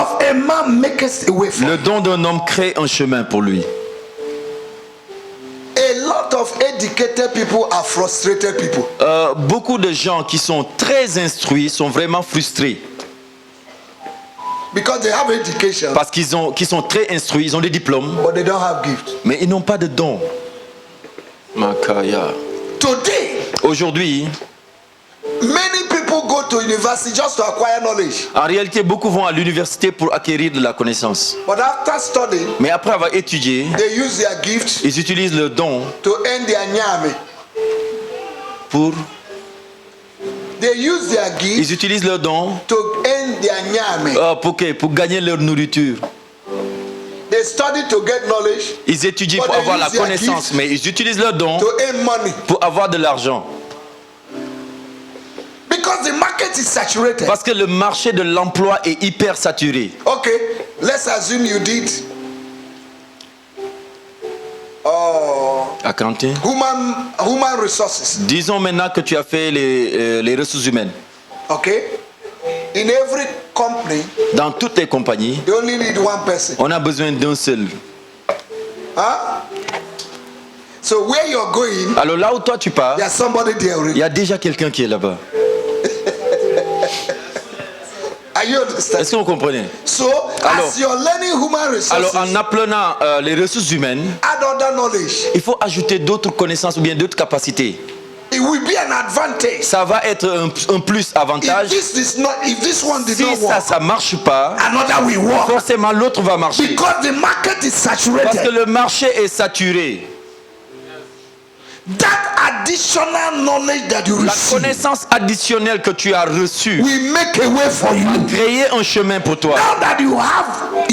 of a man maketh a way for Le him. don d'un homme crée un chemin pour lui. A lot of educated people are frustrated people. Beaucoup de gens qui sont très instruits sont vraiment frustrés Because they have education, parce qu'ils sont très instruits, ils ont des diplômes, but they don't have gift. mais ils n'ont pas de don. Makaya. Today, Aujourd'hui, many people go to university just to acquire knowledge. en réalité, beaucoup vont à l'université pour acquérir de la connaissance. But after studying, Mais après avoir étudié, they use their gift ils utilisent le don to earn their nyame. pour... They use their gift Ils utilisent le don to earn their nyame. pour gagner leur nourriture. They study to get knowledge, Ils étudient But pour they avoir la use their connaissance, gift mais ils utilisent le don to earn money. pour avoir de l'argent. Because the market is saturated. Parce que le marché de l'emploi est hyper saturé. Okay, let's assume you did Accounting. human resources. Disons maintenant que tu as fait les ressources humaines. Okay, in every company, Dans toutes les compagnies, they only need one person. on a besoin d'un seul. Huh? So where you're going, Alors là où toi tu pars, there's somebody there il already. y a déjà quelqu'un qui est là-bas. Are you understand? Est-ce que vous comprenez? So Alors- as you're learning human Alors resources, en apprenant les ressources humaines, add other knowledge. il faut ajouter d'autres connaissances ou bien d'autres capacités. It will be an advantage. Ça va être un plus avantage. If this one did Si not ça work, ça marche pas, another will work. forcément l'autre va marcher. Because the market is Parce que saturated. le marché est saturé. That additional knowledge that you La receive connaissance additionnelle que tu as reçue will make a way for you. créer un chemin pour toi. Now that you have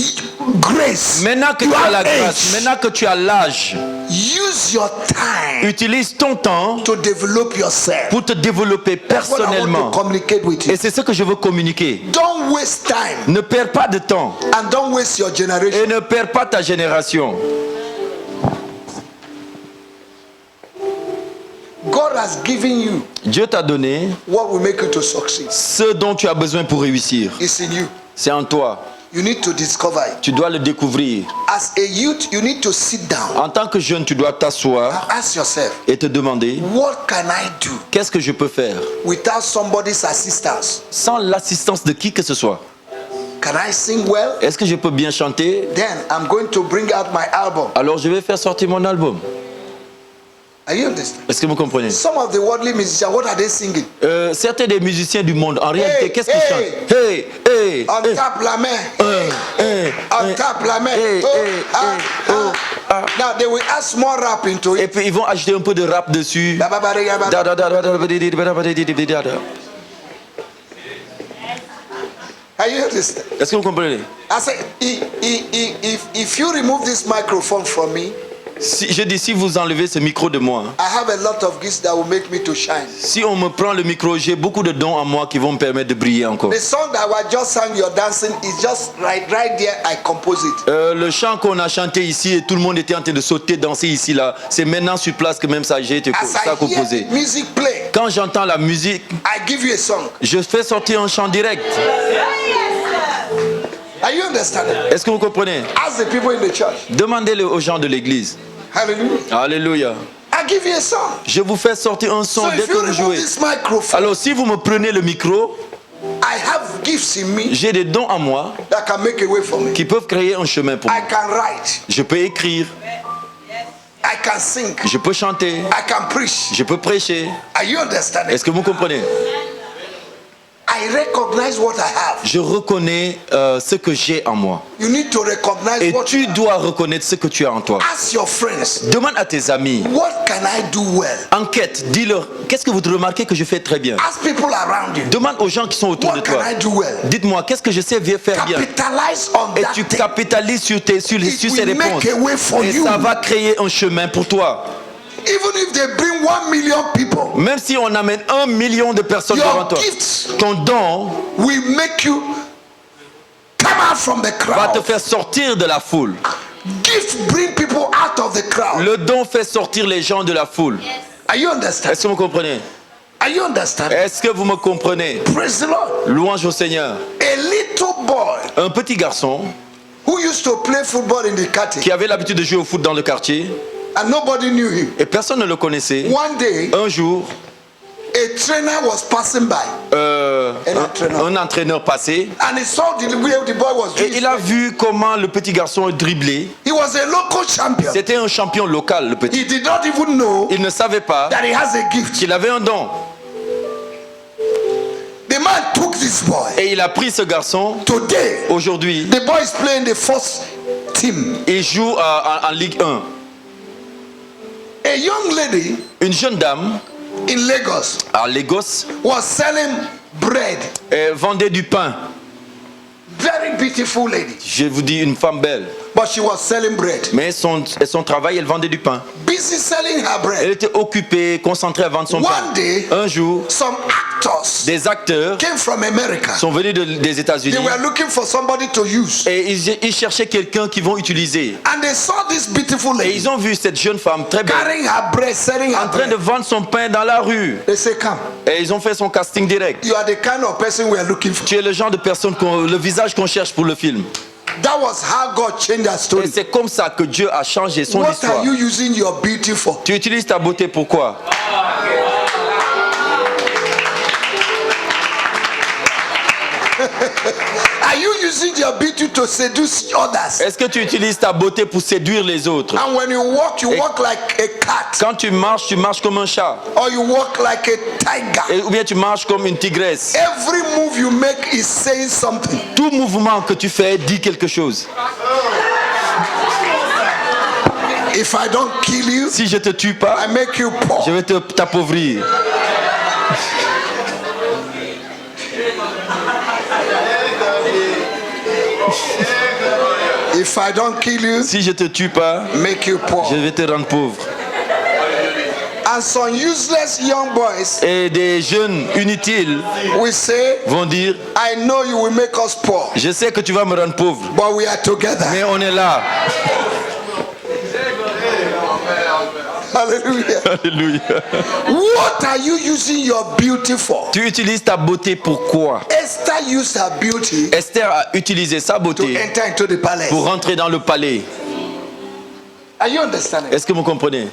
grace, Maintenant que you tu as have la grâce, age, maintenant que tu as l'âge, use your time utilise ton temps to develop yourself. pour te développer That's what I want personnellement. to communicate with you. Et c'est ce que je veux communiquer. Don't waste time Ne perds pas de temps and don't waste your generation. et ne perds pas ta génération. God has given you Dieu t'a donné what will make you to succeed. ce dont tu as besoin pour réussir. It's in you. C'est en toi. You need to discover it. Tu dois le découvrir. As a youth, you need to sit down En tant que jeune, tu dois t'asseoir and ask yourself, et te demander what can I do qu'est-ce que je peux faire without somebody's assistance? sans l'assistance de qui que ce soit. Can I sing well? Est-ce que je peux bien chanter? Then I'm going to bring out my album. Alors je vais faire sortir mon album. Are you understand? Est-ce que vous comprenez? Some of the worldly musicians, what are they singing? Certains des musiciens du monde, en réalité, Hey, qu'est-ce qu'ils hey. chantent? Hey, hey, On hey, tape la main. hey, On hey. tape la main. Hey, Oh, hey, ah, hey, ah. oh, ah. Now they will add more rap into Et it. puis ils vont ajouter un peu de rap dessus. Da, da, da, da, da, da, da, da, da, da. Are you understand? Est-ce que vous comprenez? I say, if you remove this microphone from me, Je dis, si vous enlevez ce micro de moi, I have a lot of gifts that will make me to shine. si on me prend le micro, j'ai beaucoup de dons en moi qui vont me permettre de briller encore. The song that I just sang, You're Dancing, is just right there. I compose it. Le chant qu'on a chanté ici et tout le monde était en train de sauter, danser ici là, c'est maintenant sur place que même ça j'ai été As ça I hear composé. the music play, Quand j'entends la musique, I give you a song. je fais sortir un chant direct. Are you understanding? Est-ce que vous comprenez? Ask the people in the church. Demandez-le aux gens de l'église. Hallelujah. Alléluia. I give you a song. Je vous fais sortir un son So dès if que you vous remove jouez. this microphone, Alors si vous me prenez le micro, I have gifts in me j'ai des dons en moi that can make a way for me. qui peuvent créer un chemin pour I moi. can write. Je peux écrire, I can sing. je peux chanter, I can preach. je peux prêcher. Are you understanding? Est-ce que vous comprenez? I recognize what I have. Je reconnais ce que j'ai en moi. You need to recognize Et what tu you have. dois reconnaître ce que tu as en toi. Ask your friends, Demande à tes amis. what can I do well? Enquête, dis-leur, qu'est-ce que vous remarquez que je fais très bien? Ask people around you, Demande aux gens qui sont autour de what toi. can I do well? Dites-moi, qu'est-ce que je sais faire bien? Capitalize on Et that tu thing. capitalises sur ces will réponses. make a way for Et you. ça va créer un chemin pour toi. Even if they bring 1 million people, Même si on amène 1 million de personnes devant your toi, gifts ton don will make you come out from the va te crowd. faire sortir de la foule. Gifts bring people out of the crowd. Le don fait sortir les gens de la foule. Are you understanding? Est-ce que vous comprenez? Are you understanding? Est-ce que vous me comprenez? Praise the Lord. Louange au Seigneur. A little boy Un petit garçon who used to play football in the Kati, qui avait l'habitude de jouer au foot dans le quartier and nobody knew him. et personne ne le connaissait. One day, Un jour, a trainer was passing by, un entraîneur passait and he saw the way the boy was et doing. il a vu comment le petit garçon driblait. He was a local champion. C'était un champion local, le petit. He did not even know Il ne savait pas that he has a gift. qu'il avait un don. The man took this boy. Et il a pris ce garçon. Today, Aujourd'hui, the boy is playing the first team. il joue en Ligue 1. A young lady Une jeune dame in Lagos à Lagos was selling bread. vendait du pain. Very beautiful lady, Je vous dis, une femme belle. but she was selling bread. Mais son travail, elle vendait du pain. Busy selling her Elle bread. était occupée, concentrée à vendre son One pain. day, Un jour, some actors des acteurs came from America. sont venus des États-Unis They were looking for somebody to use. et ils cherchaient quelqu'un qu'ils vont utiliser. And they saw this beautiful Et lady ils ont vu cette jeune femme très belle carrying her bread, selling her en train de bread. vendre son pain dans la rue. They say, come. Et ils ont fait son casting direct. You are the kind of person we are looking for. Tu es le genre de personne, le visage qu'on cherche pour le film. That was how God changed her Et story. c'est comme ça que Dieu a changé son What histoire. are you using your beauty for? Tu utilises ta beauté pour quoi? Are you using your beauty to seduce others? Est-ce que tu utilises ta beauté pour séduire les autres? And when you walk like a cat, Quand tu marches comme un chat. or you walk like a tiger. Ou bien tu marches comme une tigresse. Every move you make is saying something. Tout mouvement que tu fais dit quelque chose. If I don't kill you, Si je te tue pas, I make you poor. je vais t'appauvrir. If I don't kill you, Si je te tue pas, make you poor. je vais te rendre pauvre. And some useless young boys Et des jeunes inutiles will say, vont dire, I know you will make us poor, je sais que tu vas me rendre pauvre, but we are together. mais on est là. Hallelujah. Alléluia. What are you using your beauty for? Tu utilises ta beauté pour quoi? Esther used her beauty Esther a utilisé sa to beauté enter into the palace. pour rentrer dans le palais. Are you understanding? Est-ce que vous comprenez?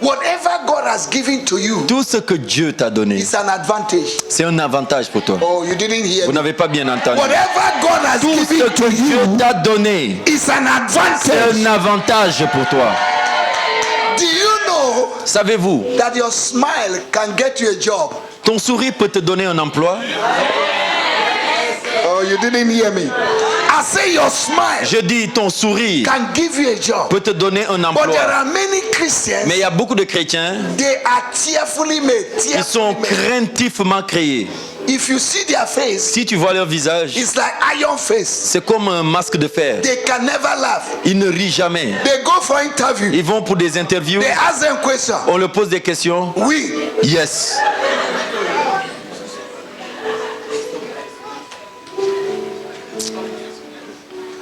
Whatever God has given to you Tout ce que Dieu t'a donné, is an advantage. c'est un avantage pour toi. Oh, you didn't hear Vous me. n'avez pas bien entendu. Whatever God has Tout ce given que to Dieu you t'a donné, is an c'est advantage. un avantage pour toi. Do you know Savez-vous, that your smile can get you a job? ton sourire peut te donner un emploi. Oh, you didn't hear me. I say your smile Je dis, ton sourire can give you a job. peut te donner un But there emploi. are many Christians, Mais il y a beaucoup de chrétiens they are tearfully made. qui sont Tearfully made. craintivement créés. If you see their face, Si tu vois leur visage, it's like iron face. c'est comme un masque de fer. They can never laugh. Ils ne rient jamais. They go for interview. Ils vont pour des interviews, They ask them questions. on leur pose des questions. Oui. Yes.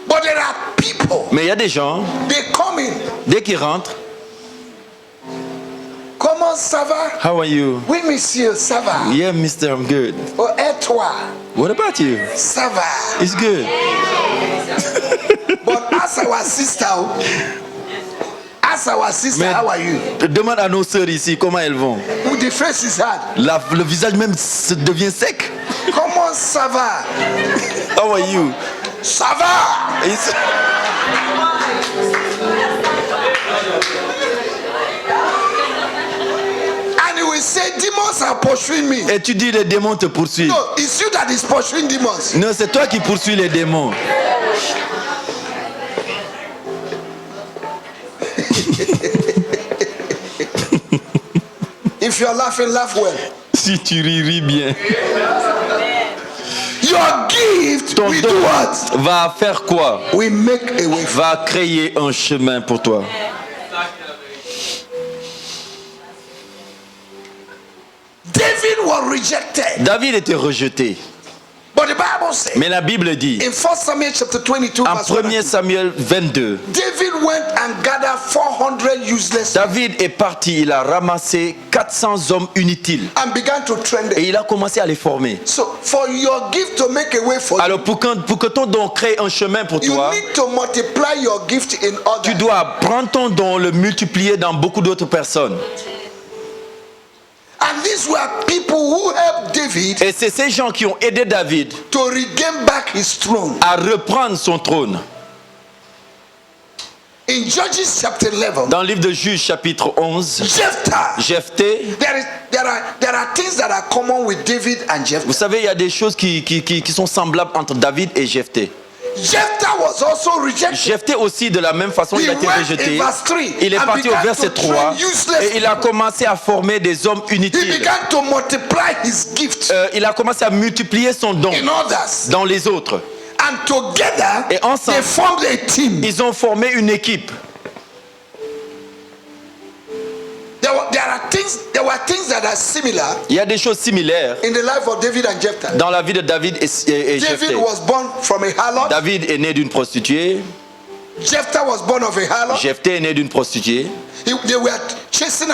But there are people, Mais il y a des gens, they come in. dès qu'ils rentrent, Comment ça va? how are you? Oui, monsieur, ça va. Yeah, mister, I'm good. Oh, et toi? What about you? Ça va. It's good. But as our sister, Mais how are you? demande à nos sœurs ici comment elles vont. The face is hard. Le visage même devient sec. Comment ça va? How are you? Ça va. It's- And he will say, demons are pursuing me. Et tu dis les démons te poursuivent. No, it's you that is pursuing demons. Non, c'est toi qui poursuis les démons. If you're laughing, laugh well. Si tu ris bien. Your gift Ton will don do what? va faire quoi? We make a way. Va créer un chemin pour toi. David was rejected, David était rejeté. But the Bible says Mais la Bible dit, in 1 Samuel chapter 22, en verse 1 and 1 2, Samuel 22, David went and gathered 400 useless men David est parti, il a ramassé 400 hommes inutiles and began to train them. et il a commencé à les former. So for your gift to make a way for Alors pour que ton don crée un chemin pour you, you toi, need to multiply your gift in tu others. dois prendre ton don, le multiplier dans beaucoup d'autres personnes. And these were people who helped David Et c'est ces gens qui ont aidé David to regain back his throne. à reprendre son trône. In Judges chapter 11, Dans le livre de Juges chapitre 11, Jephthah, Jephthé, there are things that are common with David and vous Jephthah. savez, il y a des choses qui sont semblables entre David et Jephté. Jephthah was also rejected. Jephté aussi, de la même façon, il a été He went rejeté. in verse 3 Il est and parti au began verset to 3 train useless et il a commencé à former des hommes He inutiles. began to multiply his gift Il a commencé à multiplier son don in others. dans les autres. And together, Et ensemble, they formed a team. Ils ont formé une équipe. There were things that are similar Il y a des choses similaires in the life of David and Jephthah. dans la vie de David et Jephté. David was born from a harlot. David est né d'une prostituée. Jephthah was born of a harlot. Jephté est né d'une prostituée. They were chased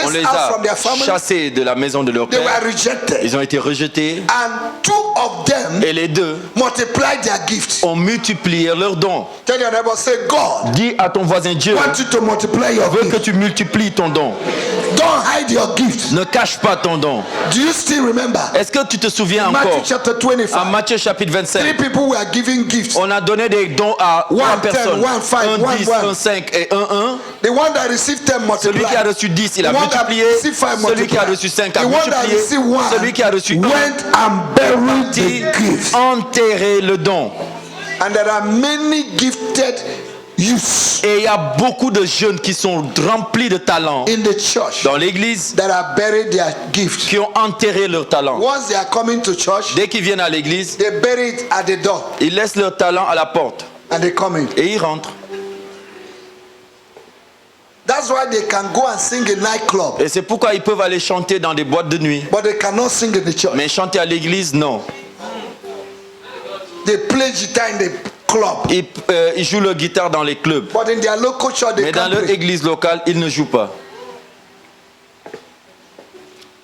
On les out a from their family. chassés de la maison de leur They père. were rejected. Ils ont été rejetés. And two of them Et les deux multiplied their gifts. ont multiplié leurs dons. Tell your neighbor, say, God Dis à ton voisin, Dieu want you to multiply your veut que gift. tu multiplies ton don. Don't hide your gift. Ne cache pas ton don. Do you still remember? Est-ce que tu te souviens Matthew encore? chapter En 25. Matthieu chapitre 3 25, people were giving gifts. on a donné des dons à One 3 10, personnes. one five, Un one 10, one. un 5 et un 1. The one that received 10 Celui qui a multiplied. reçu 10, il a The one that multiplié. received 5 Celui qui a multiplied. reçu 5 a The one that multiplié. received 1 Celui qui a reçu 1 went and buried dit the gift. enterrer le don. And there are many gifted youths Et il y a beaucoup de jeunes qui sont remplis de talent in the church dans l'église that have buried their gift. qui ont enterré leur talent. Once they are coming to church, Dès qu'ils viennent à l'église, they bury it at the door ils laissent leur talent à la porte and they come in. et ils rentrent. That's why they can go and sing in nightclub, Et c'est pourquoi ils peuvent aller chanter dans des boîtes de nuit. but they cannot sing in the church. Mais chanter à l'église, non. They play guitar in the club, Ils jouent leur guitare dans les clubs. but in their local church they Mais dans can't leur play. église locale, ils ne jouent pas.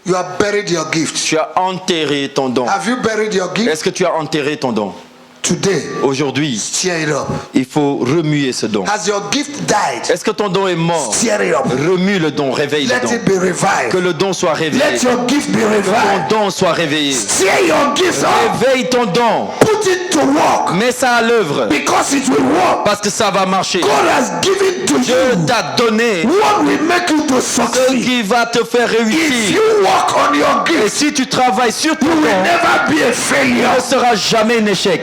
You have buried your gift. Tu as enterré ton don. Have you buried your gift? Est-ce que tu as enterré ton don? Today, Aujourd'hui, tear it up. il faut remuer ce don. Has your gift died? Est-ce que ton don est mort? Tear it up. Remue le don, réveille le Let it don. be revived. Que le don soit réveillé. Let your gift be Que revived. ton don soit réveillé. Tear your gift up. Réveille ton don. Put it to work Mets ça à l'œuvre. because it will work. Parce que ça va marcher. God has given to Dieu you t'a donné what will make you to ce succeed. qui va te faire If réussir. you work on your Et gift, si tu travailles sur ton you will don, never be a tu failure. ne seras jamais un échec.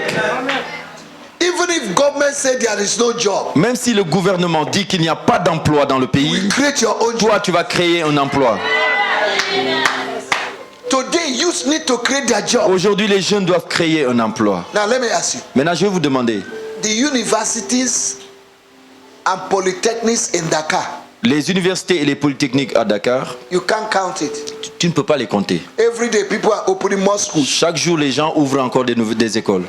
Even if government said there is no job, Même si le gouvernement dit qu'il n'y a pas d'emploi dans le pays, create your own job. toi tu vas créer un emploi. Today, youth need to create their job. Aujourd'hui, les jeunes doivent créer un emploi. Now, let me ask you. Maintenant, je vais vous demander, The universities and polytechnics in Dakar, les universités et les polytechniques à Dakar, you can't count it. tu ne peux pas les compter. Every day, people are opening more schools. Chaque jour, les gens ouvrent encore des écoles.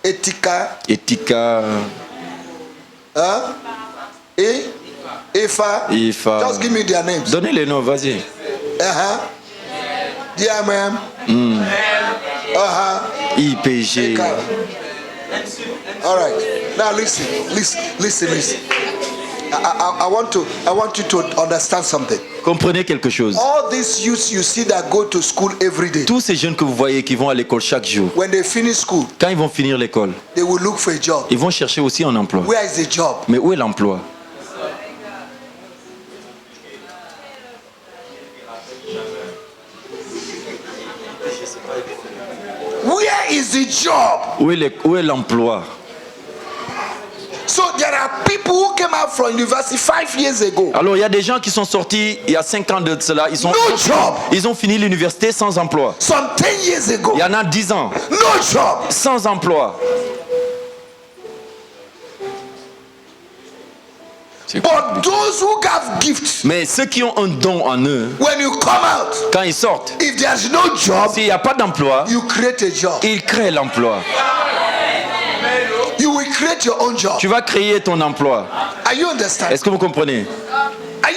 Etika, Etika, IFA. IFA. Just give me their names. Donnez les noms, vas-y. DMM. IPG. All right. Now listen. I want you to understand something. Comprenez quelque chose. All these youths you see that go to school every day, Tous ces jeunes que vous voyez qui vont à l'école chaque jour, when they finish school, quand ils vont finir l'école, they will look for a job. ils vont chercher aussi un emploi. Where is the job? Mais où est l'emploi? Where is the job? Où est l'emploi? So there are people who came out from university 5 years ago. Alors il y a des gens qui sont sortis il y a 5 ans de cela, No job. ils ont fini l'université sans emploi. Some 10 years ago. Il y en a 10 ans No job. sans emploi. But those who have gifts, Mais ceux qui ont un don en eux, when you come out, quand ils sortent, if there's no job, s'il n'y a pas d'emploi, you create a job. ils créent l'emploi. You will create your own job. Tu vas créer ton emploi. Are you understanding? Est-ce que vous comprenez?